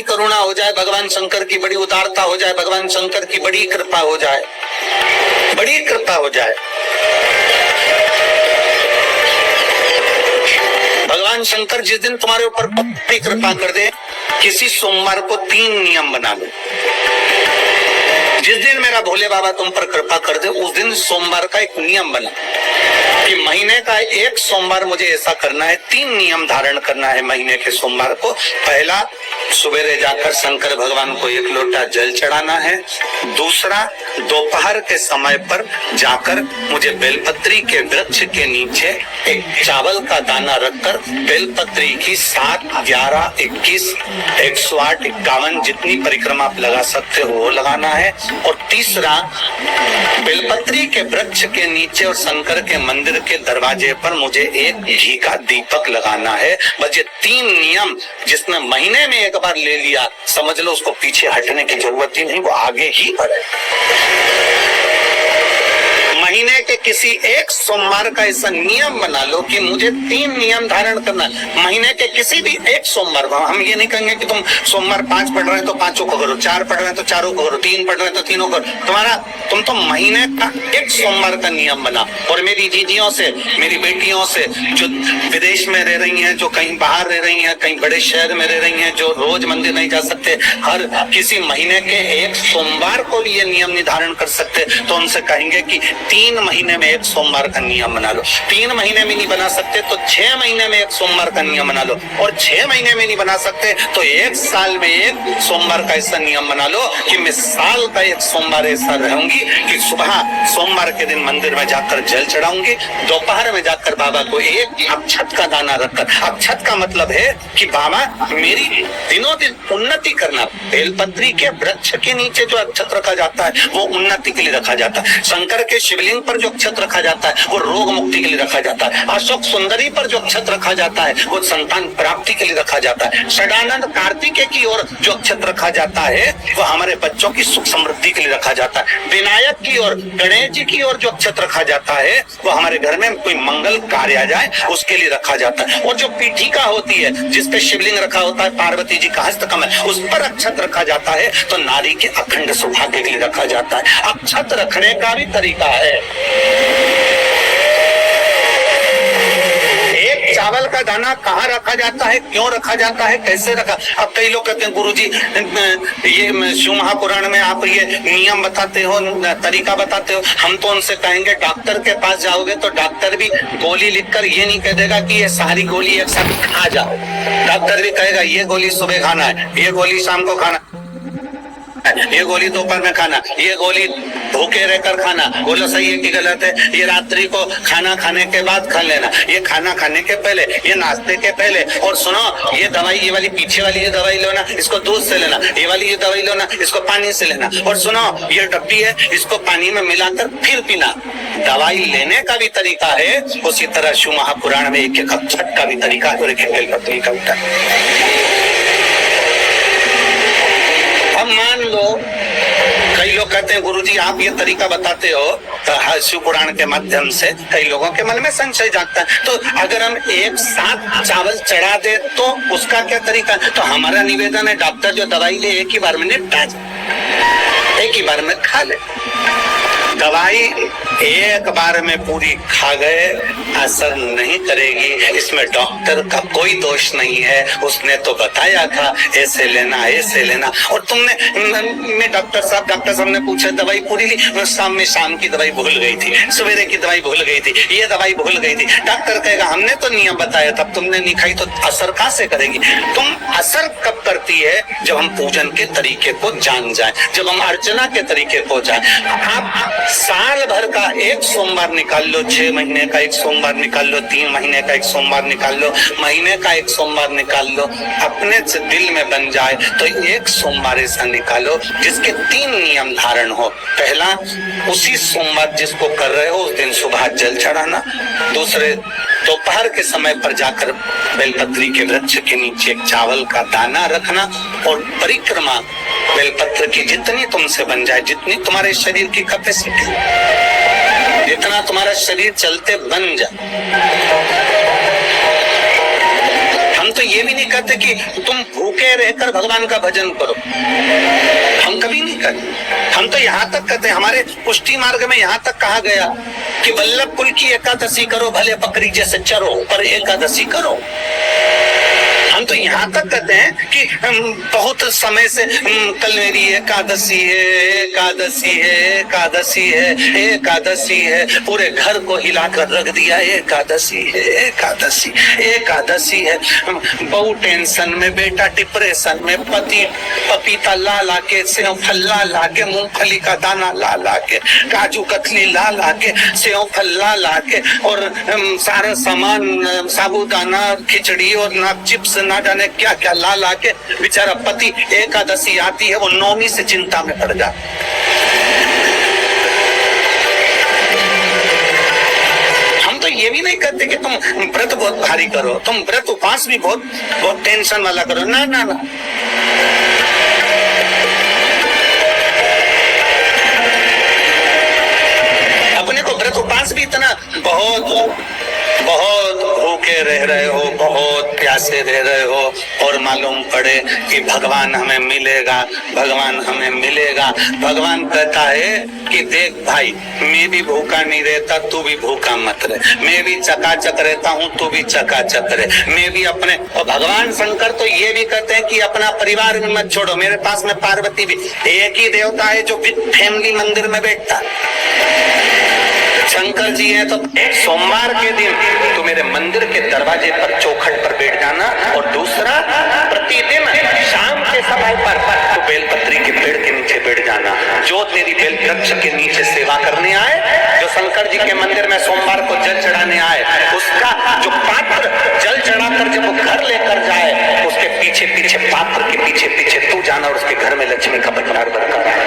करुणा हो जाए, भगवान शंकर की बड़ी उदारता हो जाए, भगवान शंकर की बड़ी कृपा हो जाए, बड़ी कृपा हो जाए। भगवान शंकर जिस दिन तुम्हारे ऊपर बड़ी कृपा कर दे, किसी सोमवार को 3 नियम बना लो। जिस दिन मेरा भोले बाबा तुम पर कृपा कर दे, उस दिन सोमवार का एक नियम बना कि महीने का एक सोमवार मुझे ऐसा करना है, 3 नियम धारण करना है महीने के सोमवार को। पहला, सुबेरे जाकर शंकर भगवान को 1 लोटा जल चढ़ाना है। दूसरा, दोपहर के समय पर जाकर मुझे बेलपत्री के वृक्ष के नीचे एक चावल का दाना रखकर बेलपत्री की 7, 11, 21, 108, 51 जितनी परिक्रमा आप लगा सकते हो वो लगाना है। और तीसरा, बेलपत्री के वृक्ष के नीचे और शंकर के मंदिर के दरवाजे पर मुझे एक घी का दीपक लगाना है। बस ये 3 नियम जिसने महीने में एक बार ले लिया, समझ लो उसको पीछे हटने की जरूरत ही नहीं, वो आगे ही बढ़े। महीने के किसी एक सोमवार का ऐसा नियम बना लो कि मुझे 3 नियम धारण करना है महीने के किसी भी एक सोमवार को। हम ये नहीं कहेंगे कि तुम सोमवार 5 पढ़ रहे हैं तो 5 को करो, 4 पढ़ रहे हैं तो 4 को करो, 3 पढ़ रहे हैं तो 3 को करो। तुम तो महीने का एक सोमवार का नियम बना। और मेरी जीजियों से, मेरी बेटियों से जो विदेश में रह रही हैं, जो कहीं बाहर रह रही हैं, कहीं बड़े शहर में रह रही हैं, जो रोज मंदिर नहीं जा सकते, हर किसी महीने के एक सोमवार को भी ये नियम निर्धारण कर सकते, तो उनसे कहेंगे कि 3 महीने में एक सोमवार का नियम बना लो। 3 महीने में नहीं बना सकते तो 6 महीने में एक सोमवार का नियम बना लो। और 6 महीने में नहीं बना सकते तो 1 साल में एक सोमवार का ऐसा नियम बना लो कि मैं साल का एक सोमवार ऐसा रहूंगी कि सुबह सोमवार के दिन मंदिर में जाकर जल चढ़ाऊंगी, दोपहर में जाकर बाबा को एक अक्षत का दाना रखकर, अक्षत का मतलब है कि बाबा मेरी दिनों दिन उन्नति करना। बेलपत्री के वृक्ष के नीचे जो अक्षत रखा जाता है वो उन्नति के लिए रखा जाता है। शंकर के शिवलिंग पर जो अक्षत रखा जाता है वो रोग मुक्ति के लिए रखा जाता है। अशोक सुंदरी पर जो अक्षत रखा जाता है वो संतान प्राप्ति के लिए रखा जाता है। षडानंद कार्तिकेय की ओर जो अक्षत रखा जाता है वो हमारे बच्चों की सुख समृद्धि के लिए रखा जाता है। विनायक की ओर, गणेश जी की ओर जो अक्षत रखा जाता है वो हमारे घर में कोई मंगल कार्य आ जाए उसके लिए रखा जाता है। और जो पीठिका होती है जिसपे शिवलिंग रखा होता है, पार्वती जी का हस्तकमल, उस पर अक्षत रखा जाता है तो नारी के अखंड सौभाग्य के लिए रखा जाता है। अक्षत रखने का भी तरीका है। एक चावल का दाना कहाँ रखा जाता है, क्यों रखा जाता है, कैसे रखा। अब कई लोग कहते हैं गुरुजी ये शिव महापुराण में आप ये नियम बताते हो, तरीका बताते हो। हम तो उनसे कहेंगे डॉक्टर के पास जाओगे तो डॉक्टर भी गोली लिखकर ये नहीं कह देगा कि ये सारी गोली एक साथ खा जाओ। डॉक्टर भी कहेगा ये गोली सुबह खाना है, ये गोली शाम को खाना, ये गोली दोपहर में खाना, ये गोली भूखे रहकर खाना। बोलो सही है कि गलत है? ये रात्रि को खाना खाने के बाद खा लेना, ये खाना खाने के पहले, ये नाश्ते के पहले। और सुनो, ये दवाई, ये वाली पीछे वाली ये दवाई लो ना, इसको दूध से लेना, ये वाली ये दवाई लो ना, इसको पानी से लेना। और सुनो, ये डब्बी है, इसको पानी में मिलाकर फिर पीना। दवाई लेने का भी तरीका है, उसी तरह शिव महापुराण में एक अक्षत का भी तरीका है और एक बेलपत्री का भी तरीका। अब मान लो कई लोग कहते हैं गुरुजी आप ये तरीका बताते हो तो शिव पुराण के माध्यम से कई लोगों के मन में संशय जागता है, तो अगर हम एक साथ चावल चढ़ा दे तो उसका क्या तरीका? तो हमारा निवेदन है डॉक्टर जो दवाई ले एक ही बार में निपटा जाए, एक ही बार में खा ले। दवाई एक बार में पूरी खा गए असर नहीं करेगी, इसमें डॉक्टर का कोई दोष नहीं है। उसने तो बताया था ऐसे लेना, ऐसे लेना। और तुमने डॉक्टर साहब ने पूछा दवाई पूरी ली, शाम की दवाई भूल गई थी, सवेरे की दवाई भूल गई थी, ये दवाई भूल गई थी। डॉक्टर कहेगा हमने तो नियम बताया, तब तुमने नहीं खाई तो असर कहां से करेगी? तुम असर कब करती है? जब हम पूजन के तरीके को जान जाए, जब हम अर्चना के तरीके को जाए। आप साल भर का एक सोमवार निकाल लो, 6 महीने का एक सोमवार निकाल लो, 3 महीने का एक सोमवार निकाल लो, महीने का एक सोमवार निकाल लो, अपने से दिल में बन जाए तो एक सोमवार ऐसा निकालो जिसके 3 नियम धारण हो। पहला, उसी सोमवार जिसको कर रहे हो उस दिन सुबह जल चढ़ाना। दूसरे, दोपहर के समय पर जाकर बेलपत्री के वृक्ष के नीचे एक चावल का दाना रखना। और परिक्रमा बेलपत्र की जितनी तुमसे बन जाए, जितनी तुम्हारे शरीर की कैपेसिटी, जितना तुम्हारा शरीर चलते बन जाए। हम तो ये भी नहीं कहते कि तुम भूखे रहकर भगवान का भजन करो, हम कभी नहीं कहते। हम तो यहाँ तक कहते हैं, हमारे पुष्टि मार्ग में यहाँ तक कहा गया कि वल्लभ कुल की एकादशी करो, भले बकरी जैसे चरो पर एकादशी करो। हम तो यहाँ तक कहते हैं कि बहुत समय से कल मेरी एकादशी है, एकादशी है, एकादशी है, एकादशी है, पूरे घर को हिलाकर रख दिया, एकादशी है, एकादशी, एकादशी है। बहू टेंशन में, बेटा डिप्रेशन में, पति पपीता ला ला के, सेव फल ला ला के, मूंगफली का दाना ला ला के, काजू कतली ला ला के, सेव फल ला ला के, और सारा सामान साबूदाना, खिचड़ी और ना चिप्स ना जाने क्या क्या ला ला के, बेचारा पति एकादशी आती है वो नौमी से चिंता में पड़ जाता। हम तो ये भी नहीं कहते कि तुम व्रत बहुत भारी करो, तुम व्रत उपवास भी बहुत बहुत टेंशन वाला करो, ना ना ना। अपने को व्रत उपवास भी इतना बहुत बहुत भूखे रह रहे हो, बहुत प्यासे रह रहे हो, और मालूम पड़े कि भगवान हमें मिलेगा, भगवान हमें मिलेगा। भगवान कहता है कि देख भाई, मैं भी भूखा नहीं रहता, तू भी भूखा मत रहे, मैं भी चकाचक रहता हूँ, तू भी चकाचक रहे, मैं भी अपने। और भगवान शंकर तो ये भी कहते हैं कि अपना परिवार में मत छोड़ो। मेरे पास में पार्वती भी, एक ही देवता है जो विद फैमिली मंदिर में बैठता, शंकर जी है। तो सोमवार के दिन तो मेरे मंदिर के दरवाजे पर चौखट पर बैठ जाना, और दूसरा प्रतिदिन शाम के समय पर तो बेलपत्री के पेड़ के नीचे बैठ जाना। जो तेरी बेल वृक्ष के नीचे सेवा करने आए, जो शंकर जी के मंदिर में सोमवार को जल चढ़ाने आए, उसका जो पात्र जल चढ़ाकर जब वो घर लेकर जाए, उसके पीछे पीछे पात्र के पीछे पीछे तू जाना और उसके घर में लक्ष्मी का भंडार भरकर